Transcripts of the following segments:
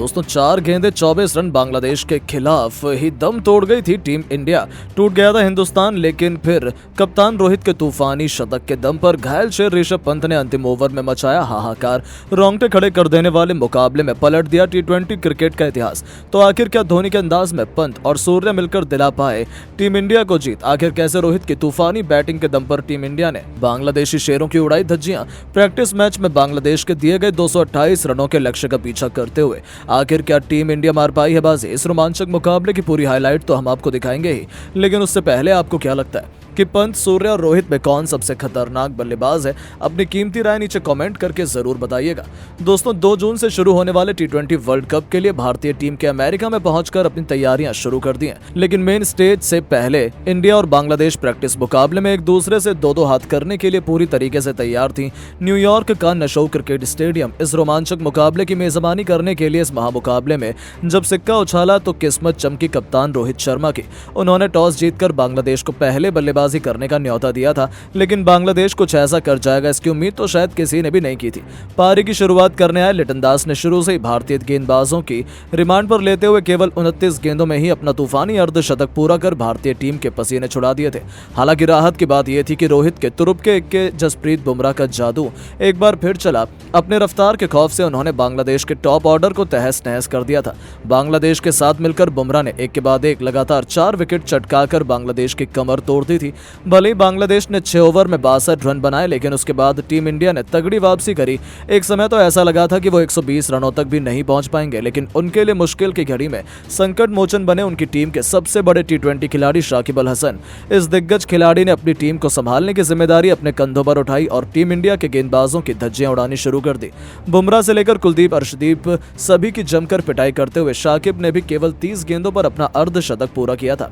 दोस्तों 4 गेंदे 24 रन बांग्लादेश के खिलाफ ही दम तोड़ गई थी टीम इंडिया। टूट गया था हिंदुस्तान, लेकिन फिर कप्तान रोहित के तूफानी शतक के दम पर घायल शेर ऋषभ पंत ने अंतिम ओवर में मचाया हाहाकार। रोंगटे खड़े कर देने वाले मुकाबले में पलट दिया टी20 क्रिकेट का इतिहास। तो आखिर क्या धोनी के अंदाज में पंत और सूर्य मिलकर दिला पाए टीम इंडिया को जीत? आखिर कैसे रोहित की तूफानी बैटिंग के दम पर टीम इंडिया ने बांग्लादेशी शेरों की उड़ाई धज्जियां? प्रैक्टिस मैच में बांग्लादेश के दिए गए 228 रनों के लक्ष्य का पीछा करते हुए आखिर क्या टीम इंडिया मार पाई है बाजी? इस रोमांचक मुकाबले की पूरी हाईलाइट तो हम आपको दिखाएंगे ही, लेकिन उससे पहले आपको क्या लगता है कि पंत, सूर्य और रोहित में कौन सबसे खतरनाक बल्लेबाज है? अपनी कीमती राय नीचे कमेंट करके जरूर बताइएगा। दोस्तों 2 जून से शुरू होने वाले टी20 वर्ल्ड कप के लिए भारतीय टीम के अमेरिका में पहुंचकर अपनी तैयारियां शुरू कर दी हैं, लेकिन मेन स्टेज से पहले इंडिया और बांग्लादेश प्रैक्टिस मुकाबले में एक दूसरे से 2-2 हाथ करने के लिए पूरी तरीके से तैयार थी। न्यूयॉर्क का नशो क्रिकेट स्टेडियम इस रोमांचक मुकाबले की मेजबानी करने के लिए इस महामुकाबले में जब सिक्का उछाला तो किस्मत चमकी कप्तान रोहित शर्मा की। उन्होंने टॉस जीतकर बांग्लादेश को पहले बल्लेबाजी करने का न्योता दिया था, लेकिन बांग्लादेश कुछ ऐसा कर जाएगा इसकी उम्मीद तो शायद किसी ने भी नहीं की थी। पारी की शुरुआत करने आए लिटन दास ने शुरू से ही भारतीय गेंदबाजों की रिमांड पर लेते हुए केवल 29 गेंदों में ही अपना तूफानी अर्धशतक पूरा कर भारतीय टीम के पसीने छुड़ा दिए थे। हालांकि राहत की बात यह थी कि रोहित के तुरुप के जसप्रीत बुमराह का जादू एक बार फिर चला। अपने रफ्तार के खौफ से उन्होंने बांग्लादेश के टॉप ऑर्डर को तहस नहस कर दिया था। बांग्लादेश के साथ मिलकर बुमराह ने एक के बाद एक लगातार 4 विकेट चटकाकर बांग्लादेश की कमर तोड़ दी थी। भले ही बांग्लादेश ने 6 ओवर में 62 रन बनाए, लेकिन उसके बाद टीम इंडिया ने तगड़ी वापसी करी। एक समय तो ऐसा लगा था कि वो 120 रनों तक भी नहीं पहुंच पाएंगे, लेकिन उनके लिए मुश्किल की घड़ी में संकट मोचन बने उनकी टीम के सबसे बड़े टी20 खिलाड़ी शाकिब अल हसन। इस दिग्गज खिलाड़ी ने अपनी टीम को संभालने की जिम्मेदारी अपने कंधों पर उठाई और टीम इंडिया के गेंदबाजों की धज्जियां उड़ानी शुरू कर दी। बुमराह से लेकर कुलदीप, अर्शदीप सभी की जमकर पिटाई करते हुए शाकिब ने भी केवल 30 गेंदों पर अपना अर्धशतक पूरा किया था।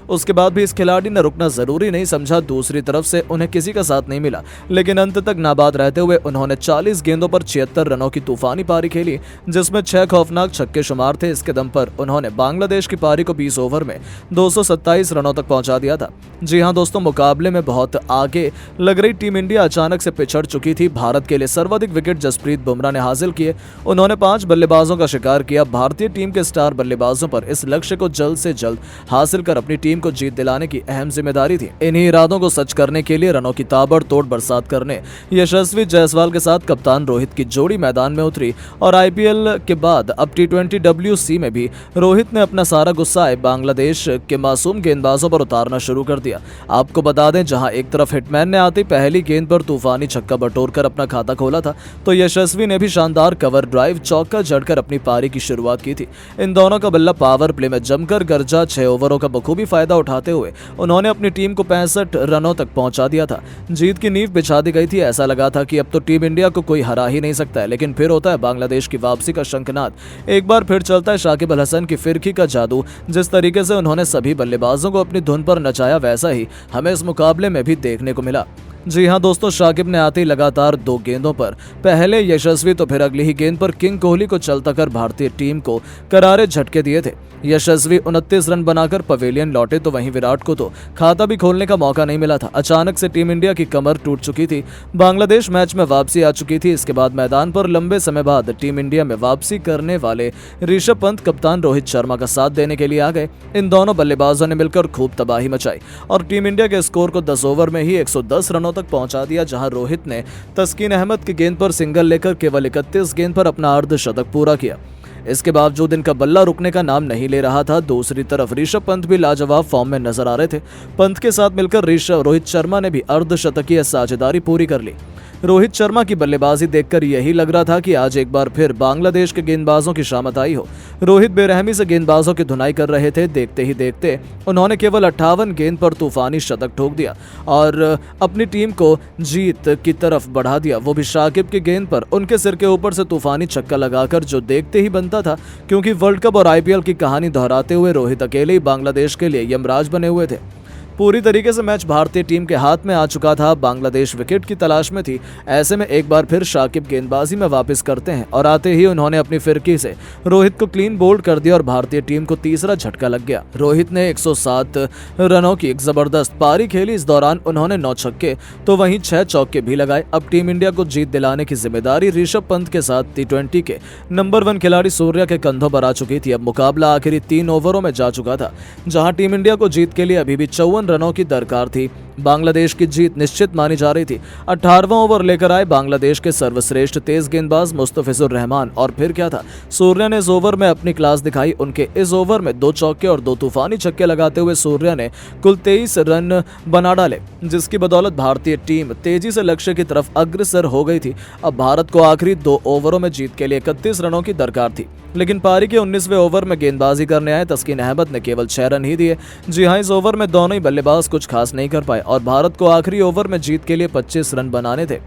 उसके बाद भी इस खिलाड़ी ने रुकना जरूरी नहीं समझा। दूसरी तरफ से उन्हें किसी का साथ नहीं मिला, लेकिन अंत तक नाबाद रहते हुए उन्होंने 40 गेंदों पर 76 रनों की तूफानी पारी खेली, जिसमें 6 खौफनाक छक्के शुमार थे। इसके दम पर उन्होंने बांग्लादेश की पारी को 20 ओवर में 227 रनों तक पहुंचा दिया था। जी हां दोस्तों, मुकाबले में बहुत आगे लग रही टीम इंडिया अचानक से पिछड़ चुकी थी। भारत के लिए सर्वाधिक विकेट जसप्रीत बुमराह ने हासिल किए। उन्होंने 5 बल्लेबाजों का शिकार किया। भारतीय टीम के स्टार बल्लेबाजों पर इस लक्ष्य को जल्द से जल्द हासिल कर अपनी टीम को जीत दिलाने की अहम जिम्मेदारी थी। इन्हीं इरादों को सच करने के लिए रनों की ताबड़तोड़ बरसात करने यशस्वी जायसवाल के साथ कप्तान रोहित की जोड़ी मैदान में उतरी और आईपीएल के बाद अब टी20 WC में भी रोहित ने अपना सारा गुस्सा बांग्लादेश के मासूम गेंदबाजों पर उतारना शुरू कर दिया। आपको बता दें, जहां एक तरफ हिटमैन ने आती पहली गेंद पर तूफानी छक्का बटोरकर अपना खाता खोला था, तो यशस्वी ने भी शानदार कवर ड्राइव चौका जड़कर अपनी पारी की शुरुआत की थी। इन दोनों का बल्ला पावर प्ले में जमकर गरजा। 6 ओवरों का बखूबी फायदा उठाते हुए उन्होंने अपनी टीम को 65 रनों तक पहुंचा दिया था। जीत की नींव बिछा दी गई थी। ऐसा लगा था कि अब तो टीम इंडिया को कोई हरा ही नहीं सकता है, लेकिन फिर होता है बांग्लादेश की वापसी का शंखनाद। एक बार फिर चलता है शाकिब अल हसन की फिरकी का जादू। जिस तरीके से उन्होंने सभी बल्लेबाजों को अपनी धुन पर नचाया, वैसा ही हमें इस मुकाबले में भी देखने को मिला। जी हां दोस्तों, शाकिब ने आते ही लगातार 2 गेंदों पर पहले यशस्वी तो फिर अगली ही गेंद पर किंग कोहली को चलता कर भारतीय टीम को करारे झटके दिए थे। यशस्वी 29 रन बनाकर पवेलियन लौटे, तो वहीं विराट को तो खाता भी खोलने का मौका नहीं मिला था। अचानक से टीम इंडिया की कमर टूट चुकी थी। बांग्लादेश मैच में वापसी आ चुकी थी। इसके बाद मैदान पर लंबे समय बाद टीम इंडिया में वापसी करने वाले ऋषभ पंत कप्तान रोहित शर्मा का साथ देने के लिए आ गए। इन दोनों बल्लेबाजों ने मिलकर खूब तबाही मचाई और टीम इंडिया के स्कोर को 10 ओवर में ही 110 रनों तक पहुंचा दिया, जहां रोहित ने तस्कीन अहमद की गेंद पर सिंगल लेकर केवल 31 गेंद पर अपना अर्धशतक पूरा किया। इसके बावजूद इनका बल्ला रुकने का नाम नहीं ले रहा था। दूसरी तरफ ऋषभ पंत भी लाजवाब फॉर्म में नजर आ रहे थे। पंत के साथ मिलकर रोहित शर्मा ने भी अर्धशतकीय साझेदारी पूरी कर ली। रोहित शर्मा की बल्लेबाजी देखकर यही लग रहा था कि आज एक बार फिर बांग्लादेश के गेंदबाजों की शामत आई हो। रोहित बेरहमी से गेंदबाजों की धुनाई कर रहे थे। देखते ही देखते उन्होंने केवल 58 गेंद पर तूफानी शतक ठोक दिया और अपनी टीम को जीत की तरफ बढ़ा दिया, वो भी शाकिब की गेंद पर उनके सिर के ऊपर से तूफानी छक्का लगाकर, जो देखते ही बनता था, क्योंकि वर्ल्ड कप और आईपीएल की कहानी दोहराते हुए रोहित अकेले ही बांग्लादेश के लिए यमराज बने हुए थे। पूरी तरीके से मैच भारतीय टीम के हाथ में आ चुका था। बांग्लादेश विकेट की तलाश में थी। ऐसे में एक बार फिर शाकिब गेंदबाजी में वापस करते हैं और आते ही उन्होंने अपनी फिरकी से रोहित को क्लीन बोल्ड कर दिया और भारतीय टीम को तीसरा झटका लग गया। रोहित ने 107 रनों की एक जबरदस्त पारी खेली। इस दौरान उन्होंने 9 छक्के तो वहीं 6 चौके भी लगाए। अब टीम इंडिया को जीत दिलाने की जिम्मेदारी ऋषभ पंत के साथ T20 के नंबर 1 खिलाड़ी सूर्या के कंधों पर आ चुकी थी। अब मुकाबला आखिरी 3 ओवरों में जा चुका था, जहां टीम इंडिया को जीत के लिए अभी भी 54 रनों की दरकार थी। बांग्लादेश की जीत निश्चित मानी जा रही थी। 18वां ओवर लेकर आए बांग्लादेश के सर्वश्रेष्ठ तेज गेंदबाज मुस्तफिजुर रहमान, और फिर क्या था, सूर्या ने इस ओवर में अपनी क्लास दिखाई। उनके इस ओवर में 2 चौके और 2 तूफानी छक्के लगाते हुए सूर्या ने कुल 23 रन बना डाले, जिसकी बदौलत भारतीय टीम तेजी से लक्ष्य की तरफ अग्रसर हो गई थी। अब भारत को आखिरी 2 ओवरों में जीत के लिए 31 रनों की दरकार थी, लेकिन पारी के 19वें ओवर में गेंदबाजी करने आए तस्कीन अहमद ने केवल 6 रन ही दिए। जी हां, इस ओवर में दोनों ही बल्लेबाज कुछ खास नहीं कर पाए और भारत को आखिरी ओवर में जीत के लिए 25 रन बनाने थे।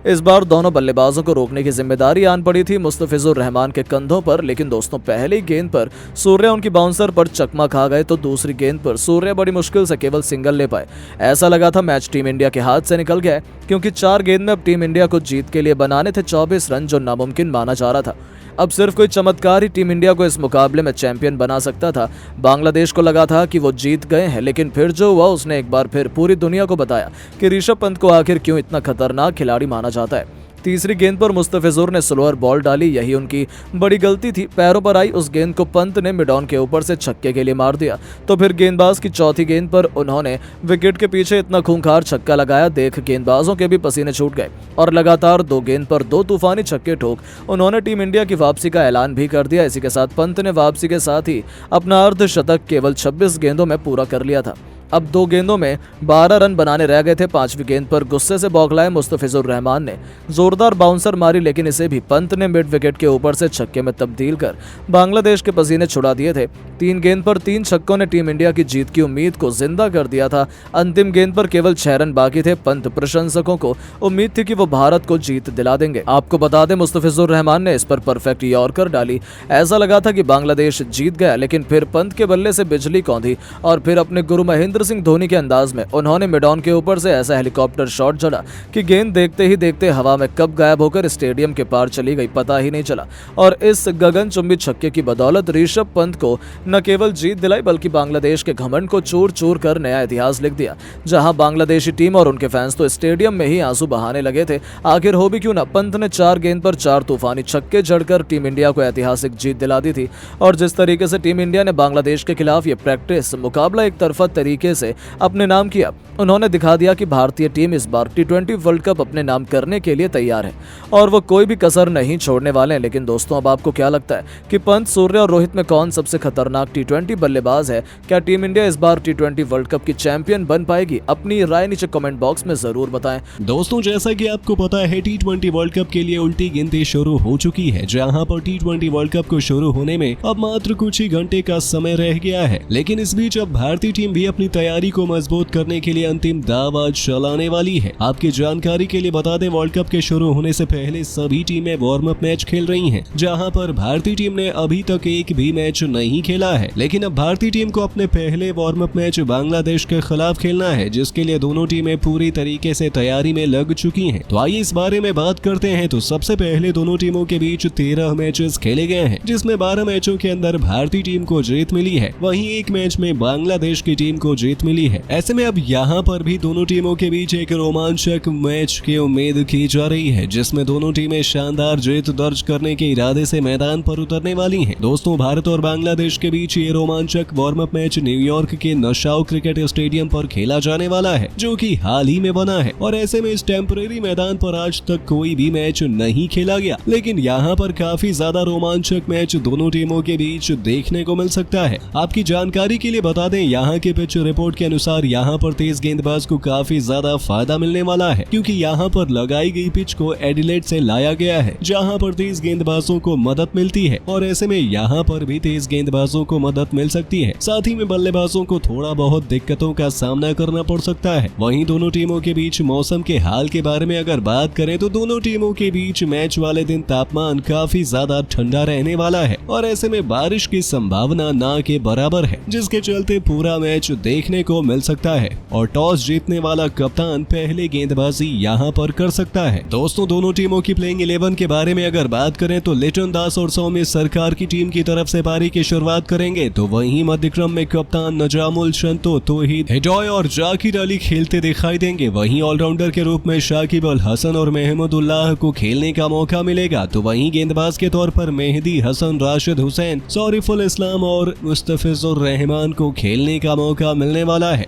इस बार दोनों बल्लेबाजों को रोकने की जिम्मेदारी आन पड़ी थी मुस्तफिजुर रहमान के कंधों पर। लेकिन दोस्तों, पहली गेंद पर सूर्या उनकी बाउंसर पर चकमा खा गए तो दूसरी गेंद पर सूर्या बड़ी मुश्किल से केवल सिंगल ले पाए। ऐसा लगा था मैच टीम इंडिया के हाथ से निकल गया, क्योंकि 4 गेंद में अब टीम इंडिया को जीत के लिए बनाने थे 24 रन, जो नामुमकिन माना जा रहा था। अब सिर्फ कोई चमत्कार ही टीम इंडिया को इस मुकाबले में चैंपियन बना सकता था। बांग्लादेश को लगा था कि वो जीत गए हैं, लेकिन फिर जो हुआ उसने एक बार फिर पूरी दुनिया को बताया कि ऋषभ पंत को आखिर क्यों इतना खतरनाक खिलाड़ी माना जाता है। तीसरी गेंद पर मुस्तफिजुर ने स्लोअर बॉल डाली, यही उनकी बड़ी गलती थी। पैरों पर आई उस गेंद को पंत ने मिड ऑन के ऊपर से छक्के के लिए मार दिया। तो फिर गेंदबाज की चौथी गेंद पर उन्होंने विकेट के पीछे इतना खूंखार छक्का लगाया, देख गेंदबाजों के भी पसीने छूट गए और लगातार 2 गेंद पर 2 तूफानी छक्के ठोक उन्होंने टीम इंडिया की वापसी का ऐलान भी कर दिया। इसी के साथ पंत ने वापसी के साथ ही अपना अर्धशतक केवल 26 गेंदों में पूरा कर लिया था। अब 2 गेंदों में 12 रन बनाने रह गए थे। 5वीं गेंद पर गुस्से से बौखलाए मुस्तफिजुर रहमान ने जोरदार बाउंसर मारी, लेकिन इसे भी पंत ने मिड विकेट के ऊपर से छक्के में तब्दील कर बांग्लादेश के पसीने छुड़ा दिए थे। 3 गेंद पर 3 छक्कों ने टीम इंडिया की जीत की उम्मीद को जिंदा कर दिया था। अंतिम गेंद पर केवल 6 रन बाकी थे। पंत प्रशंसकों को उम्मीद थी कि वो भारत को जीत दिला देंगे। आपको बता दें, मुस्तफिजुर रहमान ने इस पर परफेक्ट यॉर्कर डाली। ऐसा लगा था कि बांग्लादेश जीत गया, लेकिन फिर पंत के बल्ले से बिजली कौंधी और फिर अपने गुरु महेंद्र सिंह धोनी के अंदाज में उन्होंने मिड ऑन के ऊपर से ऐसा हेलीकॉप्टर शॉट चला कि गेंद देखते ही देखते हवा में कब गायब होकर स्टेडियम के पार चली गई, पता ही नहीं चला। और इस गगनचुंबी छक्के की बदौलत ऋषभ पंत को न केवल जीत दिलाई, बल्कि बांग्लादेश के घमंड को चूर चूर कर नया इतिहास लिख दिया। जहां बांग्लादेशी टीम और उनके फैंस तो स्टेडियम में ही आंसू बहाने लगे थे। आखिर हो भी क्यों ना, पंत ने 4 गेंद पर 4 तूफानी छक्के जड़कर टीम इंडिया को ऐतिहासिक जीत दिला दी थी। और जिस तरीके से टीम इंडिया ने बांग्लादेश के खिलाफ ये प्रैक्टिस मुकाबला एक तरफा तरीके से अपने नाम किया, उन्होंने दिखा दिया कि भारतीय टीम इस बार T20 वर्ल्ड कप अपने नाम करने के लिए तैयार है और वो कोई भी कसर नहीं छोड़ने वाले हैं। लेकिन दोस्तों, अब आपको क्या लगता है कि पंत, सूर्या और रोहित में कौन सबसे खतरनाक T20 बल्लेबाज है? क्या टीम इंडिया इस बार T20 वर्ल्ड कप की चैंपियन बन पाएगी? अपनी राय नीचे कमेंट बॉक्स में जरूर बताएं। दोस्तों, जैसा कि आपको पता है, T20 वर्ल्ड कप के लिए उल्टी गिनती शुरू हो चुकी है, जहां पर T20 वर्ल्ड कप को शुरू होने में अब मात्र कुछ ही घंटे का समय रह गया है। लेकिन इस बीच अब भारतीय टीम भी अपनी तैयारी को मजबूत करने के लिए अंतिम दाव चलाने वाली है। आपकी जानकारी के लिए बता दें, वर्ल्ड कप के शुरू होने से पहले सभी टीमें वार्म अप मैच खेल रही हैं, जहां पर भारतीय टीम ने अभी तक एक भी मैच नहीं खेला है। लेकिन अब भारतीय टीम को अपने पहले वार्म अप मैच बांग्लादेश के खिलाफ खेलना है, जिसके लिए दोनों टीमें पूरी तरीके से तैयारी में लग चुकी हैं। तो आइए इस बारे में बात करते हैं। तो सबसे पहले दोनों टीमों के बीच 13 मैचेस खेले गए हैं, जिसमें 12 मैचों के अंदर भारतीय टीम को जीत मिली है, वहीं एक मैच में बांग्लादेश की टीम को जीत मिली है। ऐसे में अब यहाँ पर भी दोनों टीमों के बीच एक रोमांचक मैच की उम्मीद की जा रही है, जिसमें दोनों टीमें शानदार जीत दर्ज करने के इरादे से मैदान पर उतरने वाली हैं। दोस्तों, भारत और बांग्लादेश के बीच ये रोमांचक वार्म अप मैच न्यूयॉर्क के नशाओ क्रिकेट स्टेडियम पर खेला जाने वाला है, जो कि हाल ही में बना है। और ऐसे में इस टेम्परेरी मैदान पर आज तक कोई भी मैच नहीं खेला गया, लेकिन यहाँ पर काफी ज्यादा रोमांचक मैच दोनों टीमों के बीच देखने को मिल सकता है। आपकी जानकारी के लिए बता दें, यहाँ के पिच रिपोर्ट के अनुसार यहाँ पर तेज गेंदबाज को काफी ज्यादा फायदा मिलने वाला है, क्योंकि यहाँ पर लगाई गई पिच को एडिलेड से लाया गया है, जहाँ पर तेज गेंदबाजों को मदद मिलती है। और ऐसे में यहाँ पर भी तेज गेंदबाजों को मदद मिल सकती है, साथ ही में बल्लेबाजों को थोड़ा बहुत दिक्कतों का सामना करना पड़ सकता है। वहीं दोनों टीमों के बीच मौसम के हाल के बारे में अगर बात करें, तो दोनों टीमों के बीच मैच वाले दिन तापमान काफी ज्यादा ठंडा रहने वाला है और ऐसे में बारिश की संभावना ना के बराबर है, जिसके चलते पूरा मैच देख देखने को मिल सकता है और टॉस जीतने वाला कप्तान पहले गेंदबाजी यहाँ पर कर सकता है। दोस्तों, दोनों टीमों की प्लेइंग 11 के बारे में अगर बात करें तो लिटन दास और सौम्य सरकार की टीम की तरफ से पारी की शुरुआत करेंगे, तो वहीं मध्य क्रम में कप्तान नजामुल शंतो, तौहीद हिडॉय और जाकिर अली खेलते दिखाई देंगे। वहीं ऑलराउंडर के रूप में शाकिब अल हसन और महमूदुल्लाह को खेलने का मौका मिलेगा, तो वहीं गेंदबाज के तौर पर मेहदी हसन, राशिद हुसैन, सौरिफुल इस्लाम और मुस्तफिजुर रहमान को खेलने का मौका मिलने वाला है।